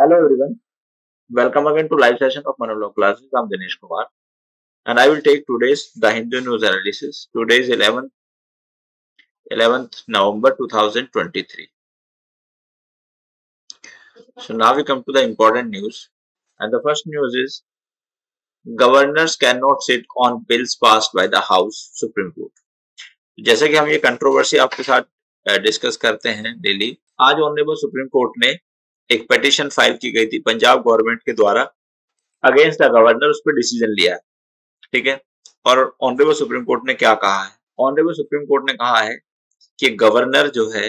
Hello everyone, welcome again to live session of Monologue classes. I'm Dinesh Kumar and I will take today's The Hindu News Analysis. Today is 11th November 2023. So now we come to the important news and the first news is governors cannot sit on bills passed by the House Supreme Court. जैसे कि हम ये controversy आपके साथ discuss करते हैं daily, आज honourable supreme court ने एक पिटीशन फाइल की गई थी पंजाब गवर्नमेंट के द्वारा अगेंस्ट द गवर्नर, उस पर डिसीजन लिया है। ठीक है, और ऑनरेबल सुप्रीम कोर्ट ने क्या कहा है? ऑनरेबल सुप्रीम कोर्ट ने कहा है कि गवर्नर जो है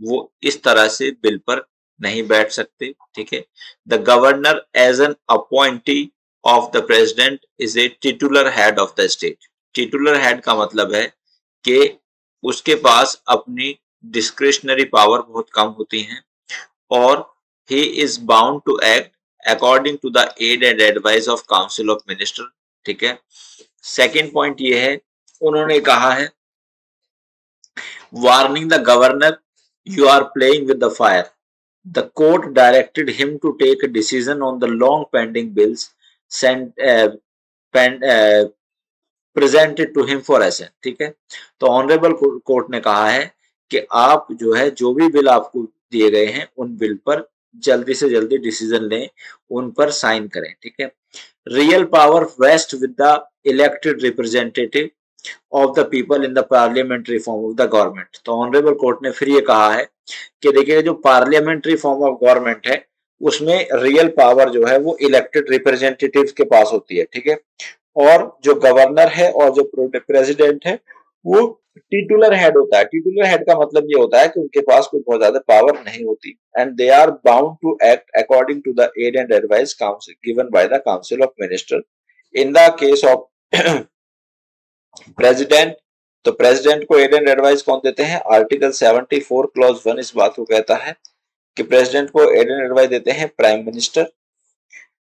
वो इस तरह से बिल पर नहीं बैठ सकते। ठीक है, the governor as an appointee of the president is a titular head of the state. Titular head का मतलब है कि उसके पास अपनी डिस्क्रिशनरी पावर बहुत कम होती हैं और he is bound to act according to the aid and advice of council of minister. ठीक है, सेकेंड पॉइंट ये है, उन्होंने कहा है warning the governor you are playing with the fire. The court directed him to take a decision on the long pending bills presented to him for assent. ठीक है, तो ऑनरेबल कोर्ट ने कहा है कि आप जो है जो भी बिल आपको दिए गए हैं उन बिल पर जल्दी से जल्दी डिसीजन लें, उन पर साइन करें। ठीक है, real power vest with the elected representative of the people in the parliamentary form of the government. तो ऑनरेबल कोर्ट ने फिर ये कहा है कि देखिए जो पार्लियामेंट्री फॉर्म ऑफ गवर्नमेंट है उसमें रियल पावर जो है वो इलेक्टेड रिप्रेजेंटेटिव के पास होती है। ठीक है, और जो गवर्नर है और जो प्रेसिडेंट है वो टिटुलर हेड होता है। टिटुलर हेड का मतलब ये होता है कि उनके पास कोई बहुत ज्यादा पावर नहीं होती and they are bound to act according to the aid and advice council given by the council of minister in the case of president. तो प्रेसिडेंट को एड एंड एडवाइस कौन देते हैं? आर्टिकल 74 क्लॉज 1 इस बात को कहता है कि प्रेसिडेंट को एड एंड एडवाइस देते हैं prime minister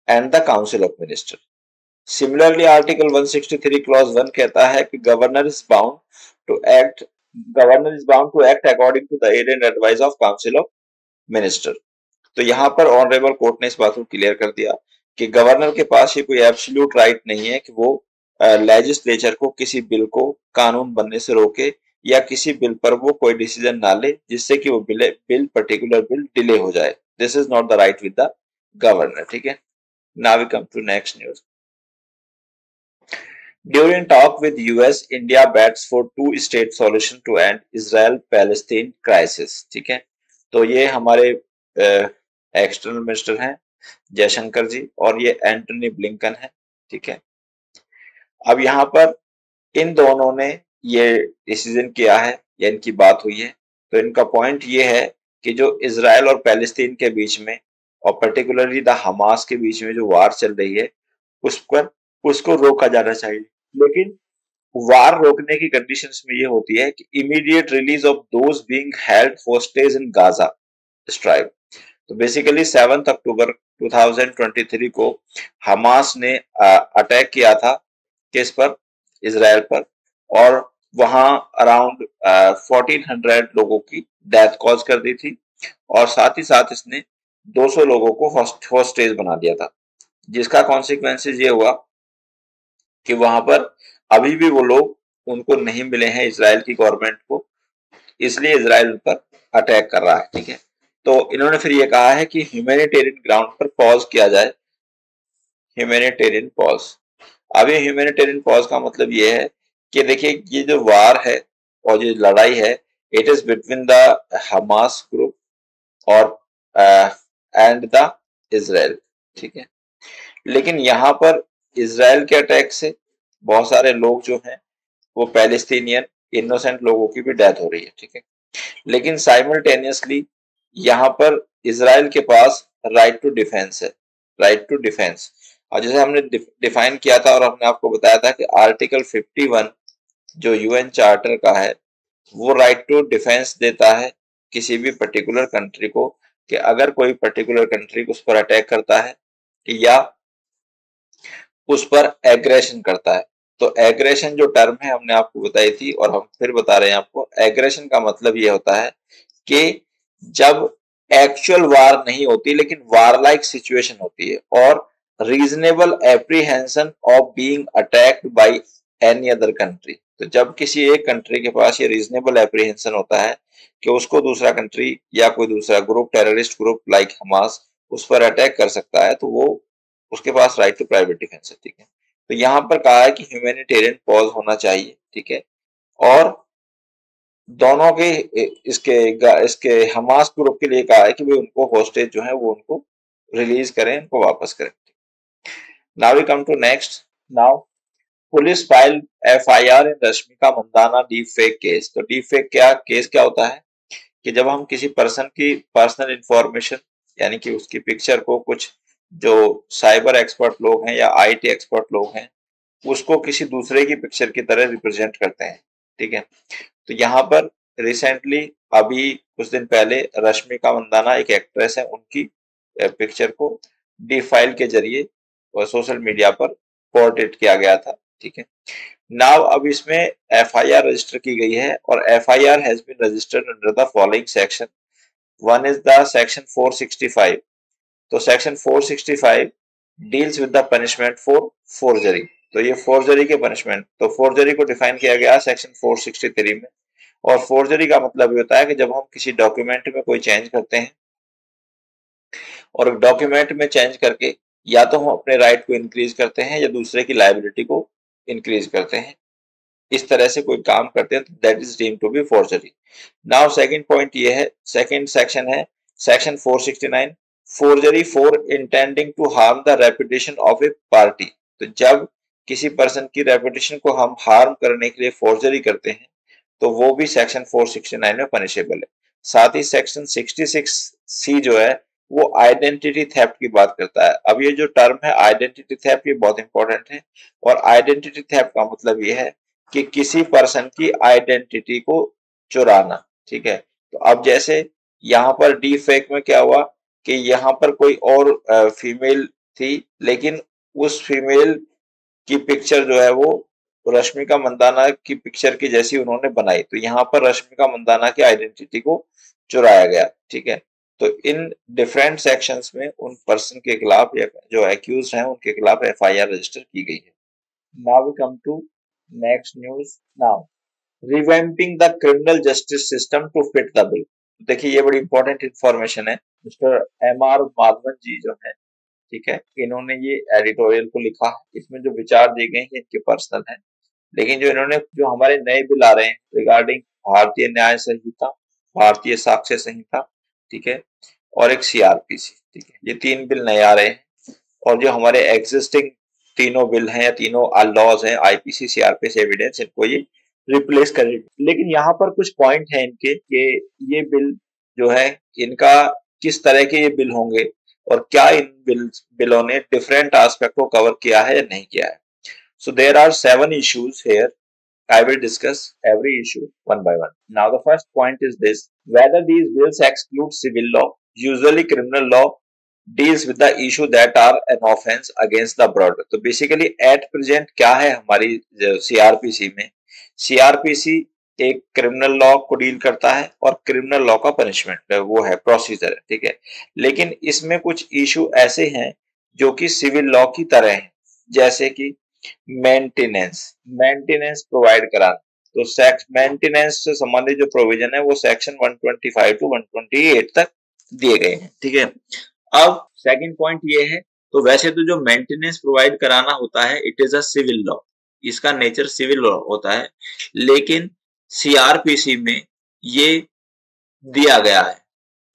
and the council of minister. Similarly article 163 clause 1 कहता है कि governor is bound to act according to the aid and advice of council of minister. तो यहाँ पर ऑनरेबल कोर्ट ने इस बात को क्लियर कर दिया कि गवर्नर के पास ये कोई एब्सोल्यूट राइट नहीं है कि वो लेजिस्लेचर को किसी बिल को कानून बनने से रोके या किसी बिल पर वो कोई डिसीजन ना ले जिससे कि वो पर्टिकुलर बिल डिले हो जाए। This is not the right with the governor. ठीक है, now we come to next news. During talk with US, India bets for two-state solution to end Israel-Palestine crisis। ठीक है, तो ये हमारे एक्सटर्नल मिनिस्टर हैं जयशंकर जी और ये एंटनी ब्लिंकन है। ठीक है, अब यहाँ पर इन दोनों ने ये डिसीजन किया है या इनकी बात हुई है, तो इनका पॉइंट ये है कि जो इजराइल और पैलेस्टीन के बीच में और पर्टिकुलरली द हमास के बीच में जो वार चल रही है उसको रोका जाना चाहिए। लेकिन वार रोकने की कंडीशंस में ये होती है कि immediate release of those being held hostage in Gaza strike. तो बेसिकली 7 अक्टूबर 2023 को हमास ने अटैक किया था किस पर? इजराइल पर, और वहां अराउंड 1400 लोगों की डेथ कॉज कर दी थी और साथ ही साथ इसने 200 लोगों को होस्टेज बना दिया था, जिसका कॉन्सिक्वेंसेज ये हुआ कि वहां पर अभी भी वो लोग उनको नहीं मिले हैं इजराइल की गवर्नमेंट को, इसलिए इजराइल पर अटैक कर रहा है। ठीक है, तो इन्होंने फिर ये कहा है कि ह्यूमैनिटेरियन ग्राउंड पर पॉज किया जाए, ह्यूमैनिटेरियन पॉज। अब ये ह्यूमैनिटेरियन पॉज का मतलब ये है कि देखिए ये जो वार है और ये लड़ाई है it is between the Hamas group और एंड द इजराइल। ठीक है, लेकिन यहाँ पर इजराइल के अटैक से बहुत सारे लोग जो हैं वो पैलेस्टीनियन इनोसेंट लोगों की भी डेथ हो रही है। ठीक है, लेकिन साइमल्टेनियसली यहाँ पर इजराइल के पास राइट टू डिफेंस है, राइट टू डिफेंस। और जैसे हमने डिफाइन किया था और हमने आपको बताया था कि आर्टिकल 51 जो यूएन चार्टर का है वो राइट टू डिफेंस देता है किसी भी पर्टिकुलर कंट्री को, कि अगर कोई पर्टिकुलर कंट्री उस पर अटैक करता है या उस पर एग्रेशन करता है। तो एग्रेशन जो टर्म है हमने आपको बताई थी और हम फिर बता रहे हैं आपको, एग्रेशन का मतलब ये होता है कि जब एक्चुअल वार नहीं होती लेकिन वार लाइक सिचुएशन होती है, और reasonable apprehension of being attacked by any other country. तो जब किसी एक कंट्री के पास ये रीजनेबल एप्रीहेंशन होता है कि उसको दूसरा कंट्री या कोई दूसरा group, terrorist group like Hamas, उस पर अटैक कर सकता है, तो वो उसके पास राइट टू प्राइवेट डिफेंस है। ठीक है, तो यहाँ पर कहा है कि ह्यूमैनिटेरियन पॉज होना चाहिए। ठीक है, और दोनों के इसके हमास ग्रुप के लिए कहा है कि वे उनको होस्टेज जो है वो उनको रिलीज करें, उनको वापस करें। Now we come to next. Now police file FIR in Rashmika Mandanna deep fake case. तो डीप फेक क्या केस क्या होता है कि जब हम किसी पर्सन की पर्सनल इंफॉर्मेशन यानी कि उसकी पिक्चर को कुछ जो साइबर एक्सपर्ट लोग हैं या आईटी एक्सपर्ट लोग हैं उसको किसी दूसरे की पिक्चर की तरह रिप्रेजेंट करते हैं। ठीक है, तो यहाँ पर रिसेंटली अभी कुछ दिन पहले रश्मिका मंदाना एक एक्ट्रेस है, उनकी पिक्चर को डी फाइल के जरिए सोशल मीडिया पर पोर्ट्रेट किया गया था। ठीक है, नाउ अब इसमें एफआईआर रजिस्टर की गई है और FIR has been registered under the following section. One is the section 465। तो section 465 deals with the punishment for forgery. तो ये फोर्जरी के पनिशमेंट, तो फोर्जरी को डिफाइन किया गया सेक्शन 463 में। और फोर्जरी का मतलब ये होता है कि जब हम किसी डॉक्यूमेंट में कोई चेंज करते हैं और डॉक्यूमेंट में चेंज करके या तो हम अपने राइट को इंक्रीज करते हैं या दूसरे की लायबिलिटी को इंक्रीज करते हैं, इस तरह से कोई काम करते हैं, तो that is deemed to be forgery. Now second point ये है, सेकंड सेक्शन है section 469, forgery for intending to harm the reputation of a party. तो जब किसी पर्सन की रेपुटेशन को हम हार्म करने के लिए फोर्जरी करते हैं तो वो भी सेक्शन 469 में पनिशेबल है। साथ ही सेक्शन 66C जो है वो आइडेंटिटी थेफ्ट की बात करता है। अब ये जो टर्म है आइडेंटिटी थेफ्ट, ये बहुत इंपॉर्टेंट है, और आइडेंटिटी थेफ्ट का मतलब ये है कि किसी पर्सन की आइडेंटिटी को चुराना। ठीक है, तो अब जैसे यहाँ पर डी फेक में क्या हुआ कि यहाँ पर कोई और फीमेल थी, लेकिन उस फीमेल की पिक्चर जो है वो रश्मिका मंदाना की पिक्चर की जैसी उन्होंने बनाई, तो यहाँ पर रश्मिका मंदाना की आइडेंटिटी को चुराया गया। ठीक है, तो इन डिफरेंट सेक्शंस में उन पर्सन के खिलाफ या जो एक्यूज हैं उनके खिलाफ एफआईआर रजिस्टर की गई है। Now we come to next news. Now revamping the criminal justice system to fit the bill. देखिए ये बड़ी इंपॉर्टेंट इंफॉर्मेशन है। मिस्टर एमआर माधवन जी जो है, ठीक है, इन्होंने ये एडिटोरियल को लिखा है। इसमें जो विचार दिए गए हैं इनके पर्सनल हैं, लेकिन जो हमारे नए बिल आ रहे हैं रिगार्डिंग भारतीय न्याय संहिता, भारतीय साक्ष्य संहिता, ठीक है, और एक सीआरपीसी, ठीक है, ये 3 बिल नए आ रहे हैं। और जो हमारे एग्जिस्टिंग तीनों बिल हैं या तीनों लॉज हैं, आईपीसी, सीआरपीसी, एविडेंस, इनको ये रिप्लेस करेगी। लेकिन यहाँ पर कुछ पॉइंट है इनके कि ये बिल जो है इनका किस तरह के ये बिल होंगे और क्या इन बिलों ने डिफरेंट एस्पेक्ट को कवर किया है या नहीं किया है। So there are 7 issues here. I will discuss every issue one by one. Now the first point is this: whether these bills exclude civil law. Usually criminal law deals with the issue that are an offense against the border. तो basically at present क्या है हमारी CRPC में, CRPC एक criminal law को deal करता है और क्रिमिनल लॉ का पनिशमेंट वो है, प्रोसीजर है। ठीक है, लेकिन इसमें कुछ इशू ऐसे हैं जो कि सिविल लॉ की तरह हैं, जैसे कि मेंटेनेंस प्रोवाइड कराना। तो मेंटेनेंस से संबंधित जो प्रोविजन है वो सेक्शन 125 टू 128 तक दिए गए हैं। ठीक है, अब सेकंड पॉइंट ये है, तो वैसे तो जो मेंटेनेंस प्रोवाइड कराना होता है it is a civil law, इसका नेचर सिविल लॉ होता है, लेकिन सीआरपीसी में ये दिया गया है।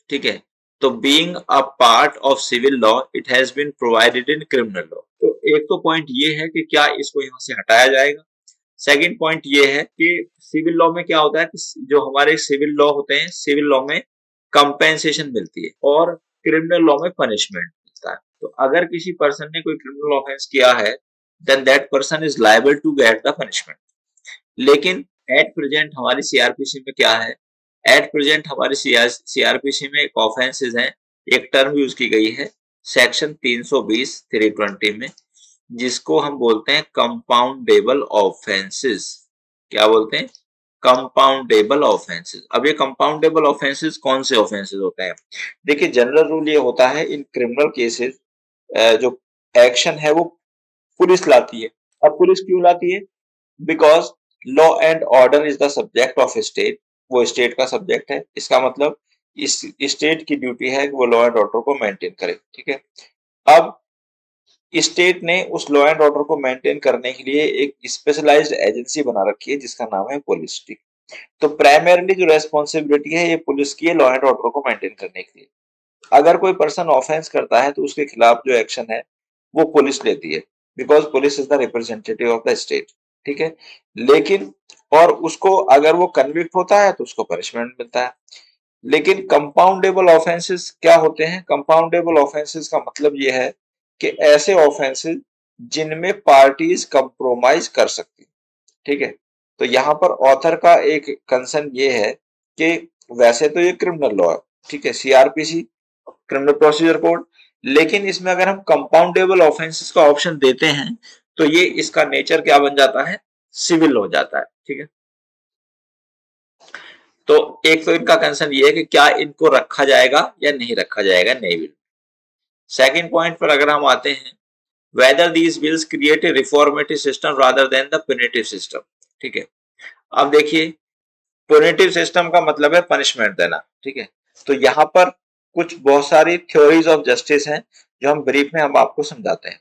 ठीक है, तो being a part of civil law it has been provided in criminal law. तो एक तो पॉइंट ये है कि क्या इसको यहां से हटाया जाएगा। सेकंड पॉइंट ये है कि सिविल लॉ में क्या होता है कि जो हमारे सिविल लॉ होते हैं, सिविल लॉ में कंपेंसेशन मिलती है और क्रिमिनल लॉ में पनिशमेंट मिलता है। तो अगर किसी पर्सन ने कोई क्रिमिनल ऑफेंस किया है then that person is liable to get the punishment. लेकिन एट प्रेजेंट हमारी सीआरपीसी में क्या है, एट प्रेजेंट हमारी सीआरपीसी में एक ऑफेंसेस है, एक टर्म यूज की गई है सेक्शन 320 320 में, जिसको हम बोलते हैं कंपाउंडेबल ऑफेंसेस। क्या बोलते हैं? Compoundable offences. अब ये कंपाउंडेबल ऑफेंसेस कौन से ऑफेंसेस होते हैं? देखिए जनरल रूल ये होता है इन क्रिमिनल केसेस जो एक्शन है वो पुलिस लाती है। अब पुलिस क्यों लाती है? Because law and order is the subject of state. वो स्टेट का सब्जेक्ट है, इसका मतलब इस स्टेट की ड्यूटी है कि वो लॉ एंड ऑर्डर को मेंटेन करे। ठीक है, अब स्टेट ने उस लॉ एंड ऑर्डर को मेंटेन करने के लिए एक स्पेशलाइज्ड एजेंसी बना रखी है जिसका नाम है पुलिस। ठीक, तो प्राइमरीली जो रेस्पॉन्सिबिलिटी है ये पुलिस की है लॉ एंड ऑर्डर को मेंटेन करने के लिए। अगर कोई पर्सन ऑफेंस करता है तो उसके खिलाफ जो एक्शन है वो पुलिस लेती है, because police is the representative of the state. ठीक है, लेकिन और उसको अगर वो कन्विक्ट होता है तो उसको पनिशमेंट मिलता है। लेकिन कंपाउंडेबल ऑफेंसेस क्या होते हैं? कंपाउंडेबल ऑफेंसेस का मतलब ये है कि ऐसे ऑफेंसेस जिनमें पार्टीज कंप्रोमाइज कर सकती। ठीक है, तो यहाँ पर ऑथर का एक कंसर्न ये है कि वैसे तो ये क्रिमिनल लॉ है, ठीक है, सीआरपीसी क्रिमिनल प्रोसीजर कोड, लेकिन इसमें अगर हम कंपाउंडेबल ऑफेंसेस का ऑप्शन देते हैं तो ये इसका नेचर क्या बन जाता है? सिविल हो जाता है। ठीक है, तो एक तो इनका कंसर्न ये है कि क्या इनको रखा जाएगा या नहीं रखा जाएगा नई बिल। सेकंड पॉइंट पर अगर हम आते हैं, whether these bills create a reformative system rather than the punitive system। ठीक है, अब देखिए पुनिटिव सिस्टम का मतलब है पनिशमेंट देना। ठीक है, तो यहाँ पर कुछ बहुत सारी थ्योरीज ऑफ जस्टिस हैं जो हम ब्रीफ में हम आपको समझाते हैं।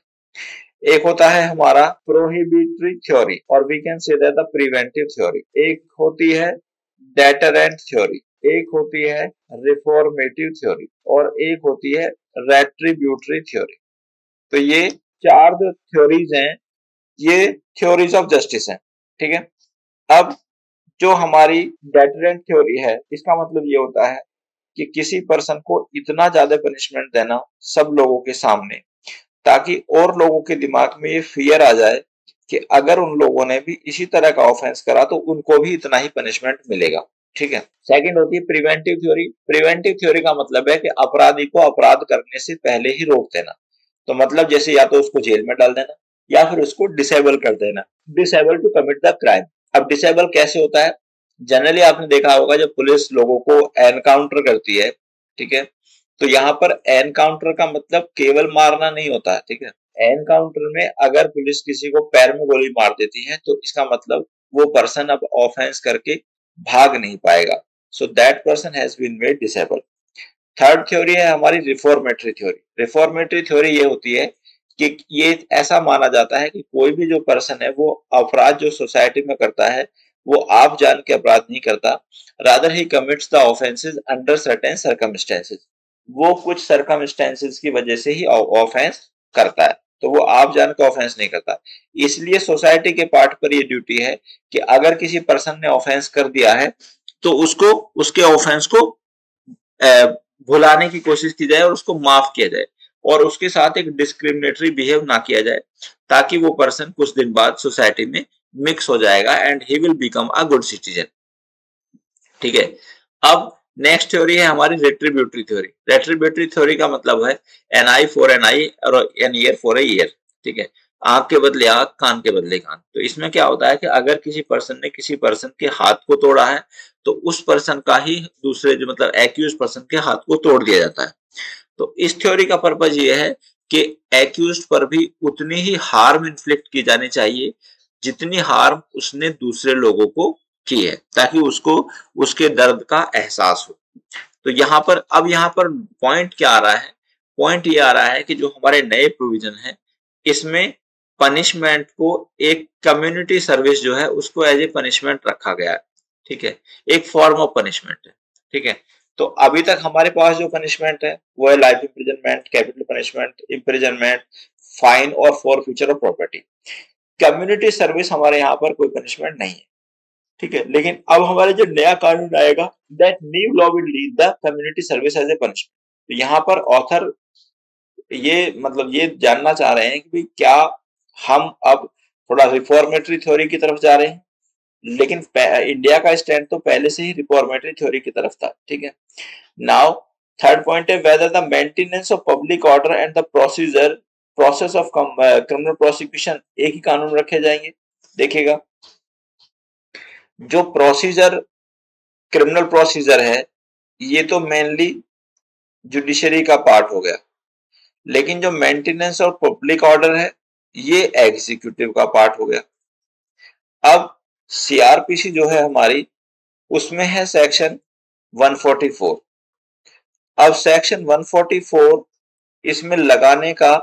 एक होता है हमारा प्रोहिबिटरी थ्योरी और we can say that the preventive theory. एक होती है डेटरेंट थ्योरी, एक होती है रिफॉर्मेटिव थ्योरी और एक होती है रेट्रीब्यूटरी थ्योरी। तो ये चार जो थ्योरीज हैं ये थ्योरीज ऑफ जस्टिस हैं। ठीक है, अब जो हमारी डेटरेंट थ्योरी है इसका मतलब ये होता है कि किसी पर्सन को इतना ज्यादा पनिशमेंट देना सब लोगों के सामने, ताकि और लोगों के दिमाग में ये फियर आ जाए कि अगर उन लोगों ने भी इसी तरह का ऑफेंस करा तो उनको भी इतना ही पनिशमेंट मिलेगा। ठीक है, सेकंड होती है प्रिवेंटिव थ्योरी। प्रिवेंटिव थ्योरी का मतलब है कि अपराधी को अपराध करने से पहले ही रोक देना। तो मतलब जैसे या तो उसको जेल में डाल देना या फिर उसको डिसेबल कर देना, disable to commit the crime. अब डिसेबल कैसे होता है? जनरली आपने देखा होगा जब पुलिस लोगों को एनकाउंटर करती है, ठीक है, तो यहाँ पर एनकाउंटर का मतलब केवल मारना नहीं होता है। ठीक है, एनकाउंटर में अगर पुलिस किसी को पैर में गोली मार देती है तो इसका मतलब वो पर्सन अब ऑफेंस करके भाग नहीं पाएगा, so that person has been made disable. Third theory है हमारी रिफॉर्मेटरी थ्योरी। रिफॉर्मेटरी थ्योरी ये होती है कि ये ऐसा माना जाता है कि कोई भी जो पर्सन है वो अपराध जो सोसाइटी में करता है वो आप जान के अपराध नहीं करता, rather he commits the offences under certain circumstances. वो कुछ सर्कमस्टेंसेस की वजह से ही ऑफेंस करता है, तो वो आप जान के ऑफेंस नहीं करता। इसलिए सोसाइटी के पार्ट पर ये ड्यूटी है कि अगर किसी पर्सन ने ऑफेंस कर दिया है तो उसको उसके ऑफेंस को भुलाने की कोशिश की जाए और उसको माफ किया जाए और उसके साथ एक डिस्क्रिमिनेटरी बिहेव ना किया जाए, ताकि वो पर्सन कुछ दिन बाद सोसाइटी में मिक्स हो जाएगा and he will become a good citizen. ठीक है, अब नेक्स्ट थ्योरी है हमारी रेट्रीब्यूटरी थ्योरी। रेट्रीब्यूटरी थ्योरी का मतलब है an eye for an eye और an ear for a ear. ठीक है, आंख के बदले आंख, कान के बदले कान। तो इसमें क्या होता है कि अगर किसी पर्सन ने किसी पर्सन के हाथ को तोड़ा है तो उस पर्सन का ही दूसरे जो मतलब एक्यूज पर्सन के हाथ को तोड़ दिया जाता है। तो इस थ्योरी का पर्पज ये है कि एक्यूज पर भी उतनी ही हार्म इन्फ्लिक्ट की जानी चाहिए जितनी हार्म उसने दूसरे लोगों को की है, ताकि उसको उसके दर्द का एहसास हो। तो यहाँ पर पॉइंट क्या आ रहा है? पॉइंट ये आ रहा है कि जो हमारे नए प्रोविजन है इसमें पनिशमेंट को एक कम्युनिटी सर्विस जो है उसको एज ए पनिशमेंट रखा गया है। ठीक है, एक फॉर्म ऑफ पनिशमेंट है। ठीक है, तो अभी तक हमारे पास जो पनिशमेंट है वो है life imprisonment, capital punishment, imprisonment, fine और forfeiture of property. Community service हमारे यहाँ पर कोई पनिशमेंट नहीं है। ठीक है, लेकिन अब हमारे जो नया कानून आएगा that new law will lead the community service as a punishment. तो यहाँ पर ऑथर ये मतलब ये जानना चाह रहे हैं कि भाई क्या हम अब थोड़ा रिफॉर्मेटरी थ्योरी की तरफ जा रहे हैं, लेकिन इंडिया का स्टैंड तो पहले से ही रिफॉर्मेटरी थ्योरी की तरफ था। ठीक है, नाउ थर्ड पॉइंट है whether the maintenance of public order and the process of criminal prosecution एक ही कानून रखे जाएंगे। देखिएगा जो प्रोसीजर क्रिमिनल प्रोसीजर है ये तो मेनली जुडिशरी का पार्ट हो गया, लेकिन जो मेंटेनेंस और पब्लिक ऑर्डर है ये एग्जीक्यूटिव का पार्ट हो गया। अब सीआरपीसी जो है हमारी, उसमें है सेक्शन 144। अब सेक्शन 144 इसमें लगाने का,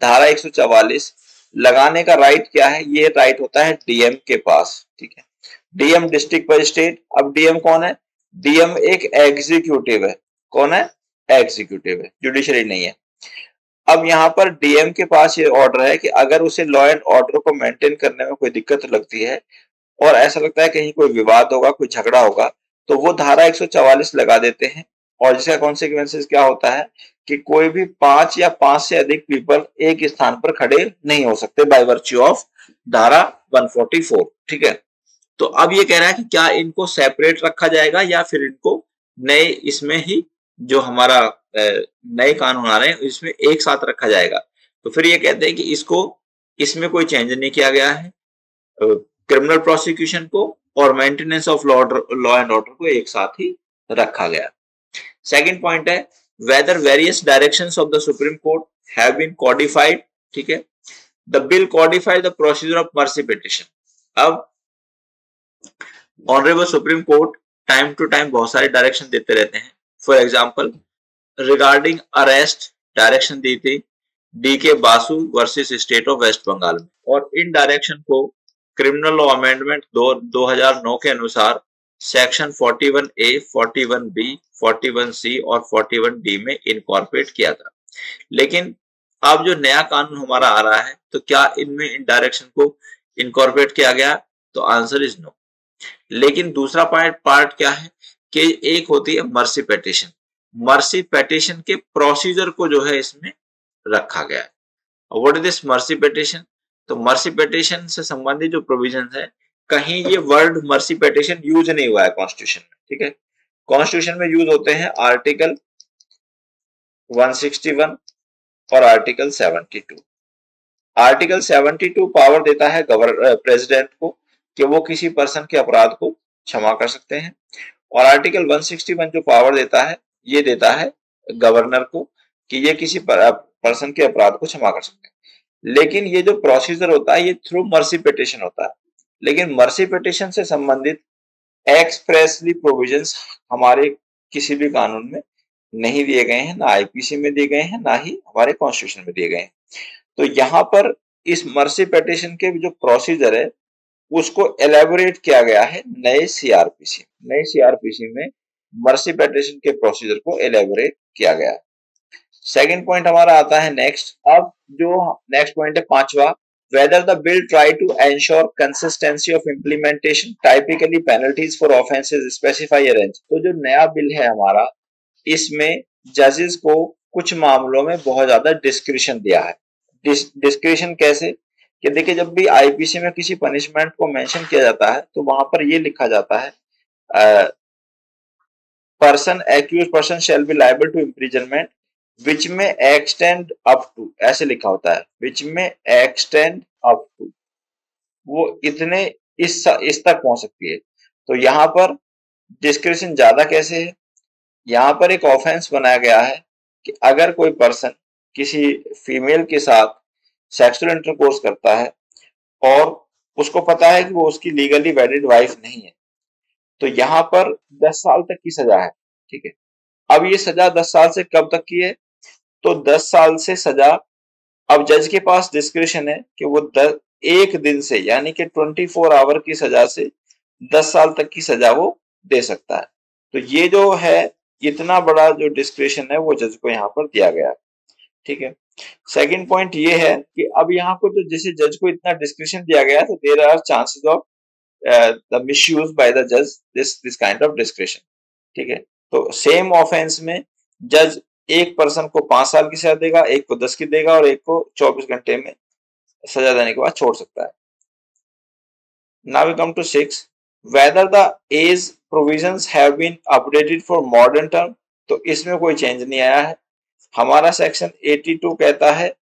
धारा 144 लगाने का राइट क्या है, ये राइट होता है डीएम के पास, ठीक है। DM district magistrate. अब डीएम कौन है? डीएम एक एग्जीक्यूटिव है। कौन है? एग्जीक्यूटिव है, जुडिशरी नहीं है। अब यहाँ पर डीएम के पास ये ऑर्डर है कि अगर उसे लॉ एंड ऑर्डर को मेंटेन करने में कोई दिक्कत लगती है और ऐसा लगता है कहीं कोई विवाद होगा, कोई झगड़ा होगा, तो वो धारा 144 लगा देते हैं। और जिसका कॉन्सिक्वेंसेस क्या होता है कि कोई भी 5 या 5 से अधिक पीपल एक स्थान पर खड़े नहीं हो सकते बाय वर्च्यू ऑफ धारा 144, ठीक है। तो अब ये कह रहा है कि क्या इनको सेपरेट रखा जाएगा या फिर इनको नए इसमें ही जो हमारा नए कानून आ रहे हैं इसमें एक साथ रखा जाएगा। तो फिर ये कहते हैं कि इसको, इसमें कोई चेंज नहीं किया गया है, क्रिमिनल प्रोसिक्यूशन को और maintenance of law and order को एक साथ ही रखा गया। सेकंड पॉइंट है whether various directions of the supreme court have been codified, ठीक है। The bill codified the procedure of mercy petition. अब honourable supreme court time to time बहुत सारे डायरेक्शन देते रहते हैं। For example regarding arrest direction दी थी D K Basu versus state of West Bengal में, और इन डायरेक्शन को क्रिमिनल लॉ अमेंडमेंट 2009 के अनुसार सेक्शन 41A, 41B, 41C और 41D में इनकॉर्पोरेट किया था। लेकिन अब जो नया कानून हमारा आ रहा है तो क्या इनमें इन डायरेक्शन को इनकॉर्पोरेट किया गया? तो आंसर इज नो। लेकिन दूसरा पार्ट क्या है कि एक होती है मर्सी पिटीशन। मर्सी पिटीशन के प्रोसीजर को जो है इसमें रखा गया है। What is this mercy petition? तो मर्सी पिटीशन से संबंधित जो प्रोविजन है, कहीं ये वर्ड मर्सी पिटीशन यूज नहीं हुआ है कॉन्स्टिट्यूशन में, ठीक है। कॉन्स्टिट्यूशन में यूज होते हैं आर्टिकल 161 और आर्टिकल 72। आर्टिकल 72 पावर देता है प्रेसिडेंट को कि वो किसी पर्सन के अपराध को क्षमा कर सकते हैं, और आर्टिकल 161 जो पावर देता है ये देता है गवर्नर को कि ये किसी पर्सन के अपराध को क्षमा कर सकते हैं। लेकिन ये जो प्रोसीजर होता है ये थ्रू मर्सी पिटीशन होता है। लेकिन मर्सी पिटीशन से संबंधित एक्सप्रेसली प्रोविजंस हमारे किसी भी कानून में नहीं दिए गए हैं, ना आईपीसी में दिए गए हैं, ना ही हमारे कॉन्स्टिट्यूशन में दिए गए हैं। तो यहाँ पर इस मर्सी पिटीशन के जो प्रोसीजर है उसको एलेबोरेट किया गया है नए सीआरपीसी। नए सीआरपीसी में मर्सी पिटीशन के प्रोसीजर को एलेबोरेट किया गया है। सेकंड पॉइंट हमारा आता है नेक्स्ट। अब जो नेक्स्ट पॉइंट है पांचवा, whether the bill try to ensure consistency of implementation, typically penalties for offenses specify a range। तो जो नया बिल है हमारा, इसमें जजेस को कुछ मामलों में बहुत ज्यादा डिस्क्रिशन दिया है। डिस्क्रिशन कैसे कि देखिए, जब भी आईपीसी में किसी पनिशमेंट को मेंशन किया जाता है तो वहां पर ये लिखा जाता है person accused person shall be liable to imprisonment which में एक्सटेंड अप टू, ऐसे लिखा होता है विच में एक्सटेंड अप टू, वो इतने इस तक पहुंच सकती है। तो यहाँ पर डिस्क्रिशन ज्यादा कैसे है? यहाँ पर एक ऑफेंस बनाया गया है कि अगर कोई पर्सन किसी फीमेल के साथ सेक्सुअल इंटरकोर्स करता है और उसको पता है कि वो उसकी लीगली वैलिड वाइफ नहीं है, तो यहाँ पर 10 साल तक की सजा है, ठीक है। अब ये सजा 10 साल से कब तक की है? तो 10 साल से सजा, अब जज के पास डिस्क्रिशन है कि वो एक दिन से यानी कि 24 आवर की सजा से 10 साल तक की सजा वो दे सकता है। तो ये जो है इतना बड़ा जो डिस्क्रिशन है वो जज को यहाँ पर दिया गया है, ठीक है। सेकंड पॉइंट ये है कि अब यहाँ को तो जैसे जज को इतना डिस्क्रिशन दिया गया है तो there are chances of the misuse by the जज दिस काइंड ऑफ डिस्क्रिशन, ठीक है। तो सेम ऑफेंस में जज एक पर्सन को 5 साल की सजा देगा, एक को 10 की देगा और एक को 24 घंटे में सजा देने के बाद छोड़ सकता है। Now we come to 6, whether the age provisions have been updated for modern term. तो इसमें कोई चेंज नहीं आया है। हमारा सेक्शन 82 कहता है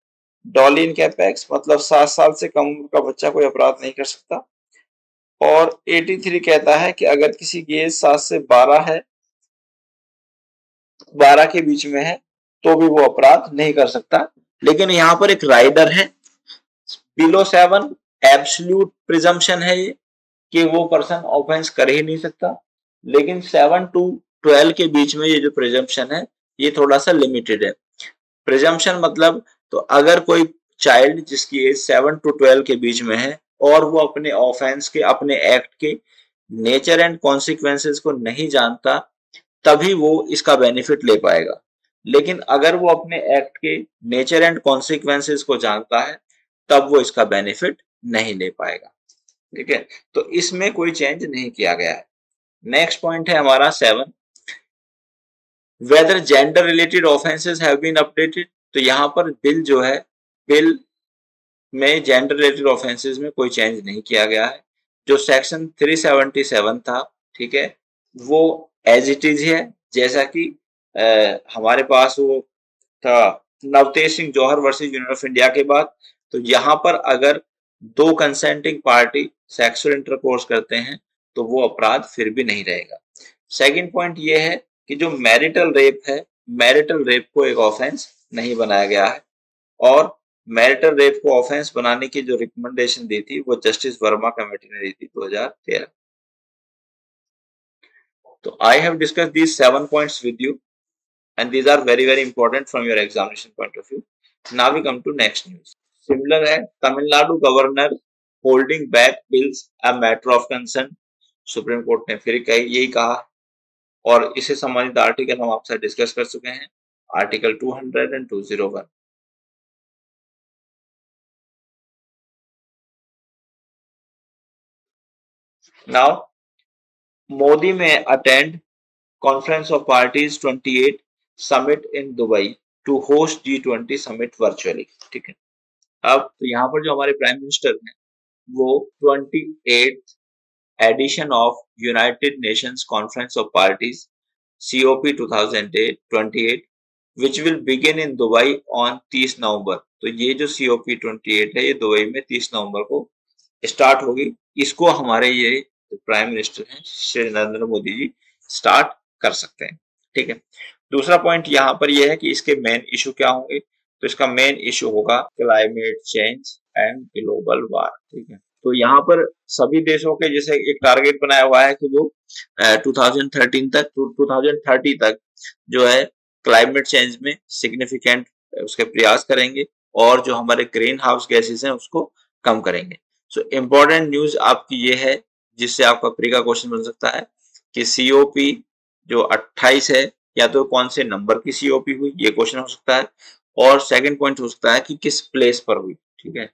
डॉलिन कैपेक्स, मतलब 7 साल से कम उम्र का बच्चा कोई अपराध नहीं कर सकता। और 83 कहता है कि अगर किसी गेज 7 से 12 है, 12 के बीच में है, तो भी वो अपराध नहीं कर सकता। लेकिन यहाँ पर एक राइडर है, बिलो 7 एब्सोल्यूट प्रिजम्पशन है ये कि वो पर्सन ऑफेंस कर ही नहीं सकता। लेकिन 7 टू 12 के बीच में ये जो प्रिजम्पशन है ये थोड़ा सा लिमिटेड है। प्रिजम्पशन मतलब, तो अगर कोई चाइल्ड जिसकी एज 7 टू 12 के बीच में है और वो अपने ऑफेंस के, अपने एक्ट के नेचर एंड कॉन्सिक्वेंसेस को नहीं जानता, तभी वो इसका बेनिफिट ले पाएगा। लेकिन अगर वो अपने एक्ट के नेचर एंड कॉन्सिक्वेंसेस को जानता है, तब वो इसका बेनिफिट नहीं ले पाएगा। ठीक है, तो इसमें कोई चेंज नहीं किया गया है। नेक्स्ट पॉइंट है हमारा 7, whether gender related offences have been updated. तो यहाँ पर बिल जो है, बिल में जेंडर रिलेटेड ऑफेंसेस में कोई चेंज नहीं किया गया है। जो सेक्शन 377 था, ठीक है, वो एज इट इज है। जैसा कि हमारे पास वो था नवतेज सिंह जौहर वर्सेस यूनियन ऑफ इंडिया के बाद, तो यहाँ पर अगर दो कंसेंटिंग पार्टी सेक्सुअल इंटरकोर्स करते हैं तो वो अपराध फिर भी नहीं रहेगा। सेकंड पॉइंट ये है कि जो मैरिटल रेप है, मैरिटल रेप को एक ऑफेंस नहीं बनाया गया है। और मैरिटल रेप को ऑफेंस बनाने की जो रिकमेंडेशन दी थी वो जस्टिस वर्मा कमेटी ने दी थी 2013। तो I have discuss these 7 points with you and these are very very important from your examination point of view. Now we come to next news. Similar है, Tamil Nadu governor holding back bills a matter of concern. Supreme court ने फिर यही कहा और इसे संबंधित article हम आपसे डिस्कस कर चुके हैं, आर्टिकल 200 and 201। Now मोदी में attend conference of parties 28 summit in Dubai to host G20 summit virtually. ठीक है, अब तो यहाँ पर जो हमारे प्राइम मिनिस्टर हैं वो 28 edition of United Nations conference of parties COP 2028 which will begin in Dubai on 30 November. तो ये जो COP 28 है ये दुबई में 30 नवंबर को स्टार्ट होगी। इसको हमारे ये प्राइम मिनिस्टर हैं श्री नरेंद्र मोदी जी स्टार्ट कर सकते हैं। ठीक है, दूसरा पॉइंट यहाँ पर यह है कि इसके मेन इशू क्या होंगे। तो इसका मेन इशू होगा क्लाइमेट चेंज एंड ग्लोबल वार। ठीक है, तो यहाँ पर सभी देशों के जैसे एक टारगेट बनाया हुआ है कि वो 2013 तक 2030 तक जो है क्लाइमेट चेंज में सिग्निफिकेंट उसके प्रयास करेंगे और जो हमारे ग्रीन हाउस गैसेस हैं उसको कम करेंगे। सो इम्पोर्टेंट न्यूज आपकी ये है जिससे आपका प्री का क्वेश्चन बन सकता है कि COP जो 28 है या तो कौन से नंबर की COP हुई, ये क्वेश्चन हो सकता है। और सेकंड पॉइंट हो सकता है कि किस प्लेस पर हुई। ठीक है,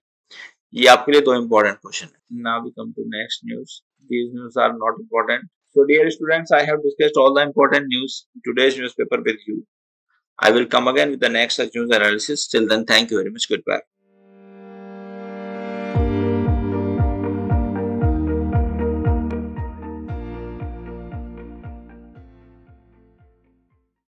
ये आपके लिए दो इंपॉर्टेंट क्वेश्चन है। Now we come to next news. These news are not important. So dear students, I have discussed all the important news in today's newspaper with you. I will come again with the next news analysis. Till then, thank you very much. Goodbye.